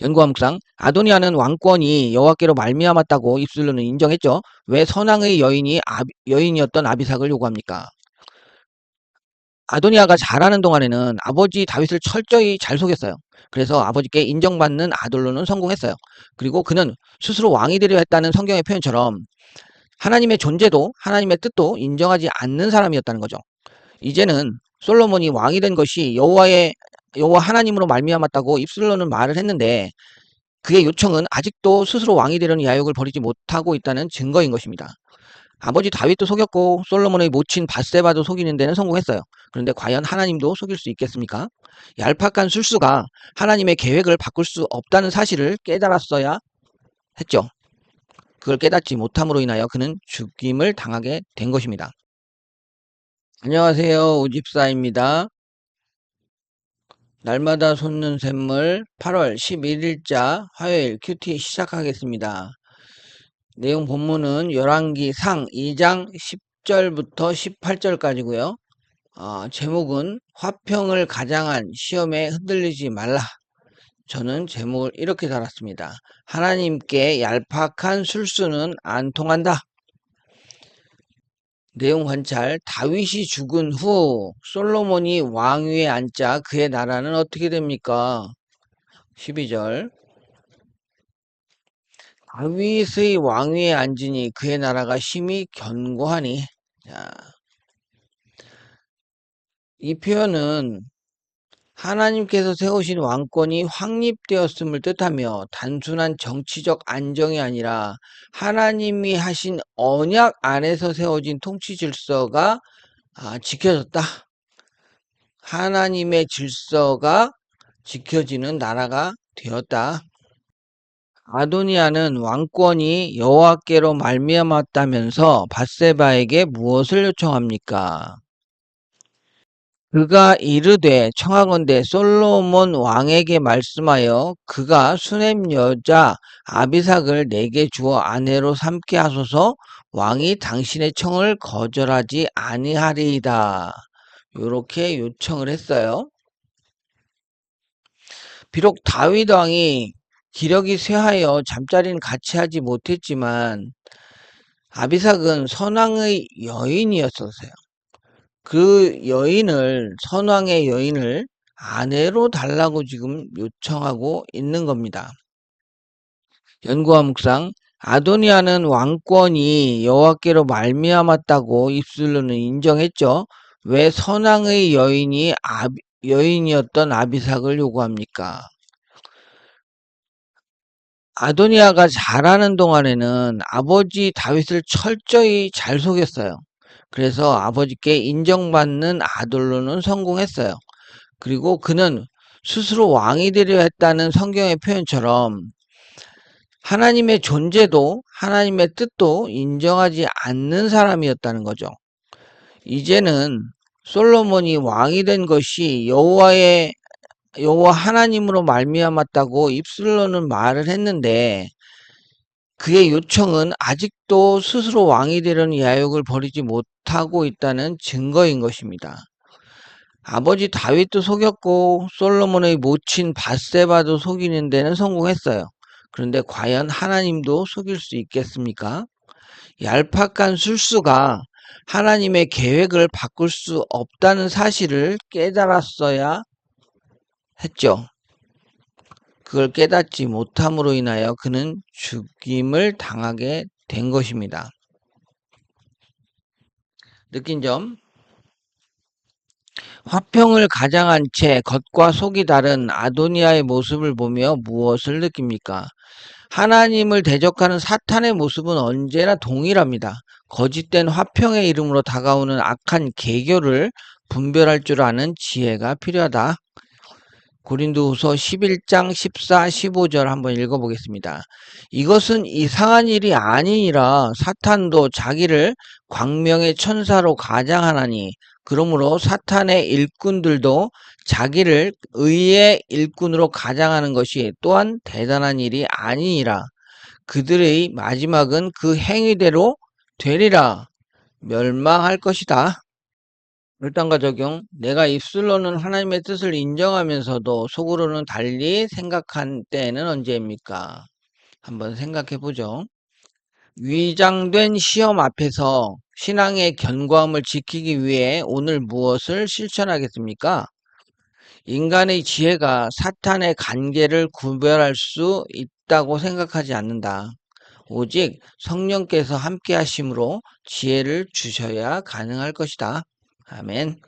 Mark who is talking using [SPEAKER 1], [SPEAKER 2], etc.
[SPEAKER 1] 연구와 묵상. 아도니아는 왕권이 여호와께로 말미암았다고 입술로는 인정했죠. 왜 선왕의 여인이었던 아비삭을 요구합니까? 아도니아가 자라는 동안에는 아버지 다윗을 철저히 잘 속였어요. 그래서 아버지께 인정받는 아들로는 성공했어요. 그리고 그는 스스로 왕이 되려 했다는 성경의 표현처럼 하나님의 존재도 하나님의 뜻도 인정하지 않는 사람이었다는 거죠. 이제는 솔로몬이 왕이 된 것이 여호와 하나님으로 말미암았다고 입술로는 말을 했는데, 그의 요청은 아직도 스스로 왕이 되려는 야욕을 버리지 못하고 있다는 증거인 것입니다. 아버지 다윗도 속였고 솔로몬의 모친 밧세바도 속이는 데는 성공했어요. 그런데 과연 하나님도 속일 수 있겠습니까? 얄팍한 술수가 하나님의 계획을 바꿀 수 없다는 사실을 깨달았어야 했죠. 그걸 깨닫지 못함으로 인하여 그는 죽임을 당하게 된 것입니다. 안녕하세요. 오집사입니다. 날마다 솟는 샘물 8월 11일자 화요일 큐티 시작하겠습니다. 내용 본문은 열왕기 상 2장 10절부터 18절까지고요. 제목은 화평을 가장한 시험에 흔들리지 말라. 저는 제목을 이렇게 달았습니다. 하나님께 얄팍한 술수는 안 통한다. 내용 관찰. 다윗이 죽은 후 솔로몬이 왕위에 앉자 그의 나라는 어떻게 됩니까? 12절. 다윗의 왕위에 앉으니 그의 나라가 심히 견고하니. 자, 이 표현은 하나님께서 세우신 왕권이 확립되었음을 뜻하며 단순한 정치적 안정이 아니라 하나님이 하신 언약 안에서 세워진 통치 질서가 지켜졌다. 하나님의 질서가 지켜지는 나라가 되었다. 아도니아는 왕권이 여호와께로 말미암았다면서 밧세바에게 무엇을 요청합니까? 그가 이르되 청하건대 솔로몬 왕에게 말씀하여 그가 수냄 여자 아비삭을 내게 주어 아내로 삼게 하소서. 왕이 당신의 청을 거절하지 아니하리이다. 요렇게 요청을 했어요. 비록 다윗 왕이 기력이 쇠하여 잠자리는 같이 하지 못했지만 아비삭은 선왕의 여인이었었어요. 그 선왕의 여인을 아내로 달라고 지금 요청하고 있는 겁니다. 연구와 묵상. 아도니아는 왕권이 여호와께로 말미암았다고 입술로는 인정했죠. 왜 선왕의 여인이었던 아비삭을 요구합니까? 아도니아가 자라는 동안에는 아버지 다윗을 철저히 잘 속였어요. 그래서 아버지께 인정받는 아들로는 성공했어요. 그리고 그는 스스로 왕이 되려 했다는 성경의 표현처럼 하나님의 존재도 하나님의 뜻도 인정하지 않는 사람이었다는 거죠. 이제는 솔로몬이 왕이 된 것이 여호와 하나님으로 말미암았다고 입술로는 말을 했는데, 그의 요청은 아직도 스스로 왕이 되려는 야욕을 버리지 못하고 있다는 증거인 것입니다. 아버지 다윗도 속였고 솔로몬의 모친 밧세바도 속이는 데는 성공했어요. 그런데 과연 하나님도 속일 수 있겠습니까? 얄팍한 술수가 하나님의 계획을 바꿀 수 없다는 사실을 깨달았어야 했죠. 그걸 깨닫지 못함으로 인하여 그는 죽임을 당하게 된 것입니다. 느낀 점. 화평을 가장한 채 겉과 속이 다른 아도니아의 모습을 보며 무엇을 느낍니까? 하나님을 대적하는 사탄의 모습은 언제나 동일합니다. 거짓된 화평의 이름으로 다가오는 악한 계교를 분별할 줄 아는 지혜가 필요하다. 고린도후서 11장 14, 15절 한번 읽어보겠습니다. 이것은 이상한 일이 아니니라 사탄도 자기를 광명의 천사로 가장하나니, 그러므로 사탄의 일꾼들도 자기를 의의 일꾼으로 가장하는 것이 또한 대단한 일이 아니니라. 그들의 마지막은 그 행위대로 되리라. 멸망할 것이다. 율단과 적용. 내가 입술로는 하나님의 뜻을 인정하면서도 속으로는 달리 생각한 때는 언제입니까? 한번 생각해 보죠. 위장된 시험 앞에서 신앙의 견고함을 지키기 위해 오늘 무엇을 실천하겠습니까? 인간의 지혜가 사탄의 관계를 구별할 수 있다고 생각하지 않는다. 오직 성령께서 함께 하심으로 지혜를 주셔야 가능할 것이다. 아멘.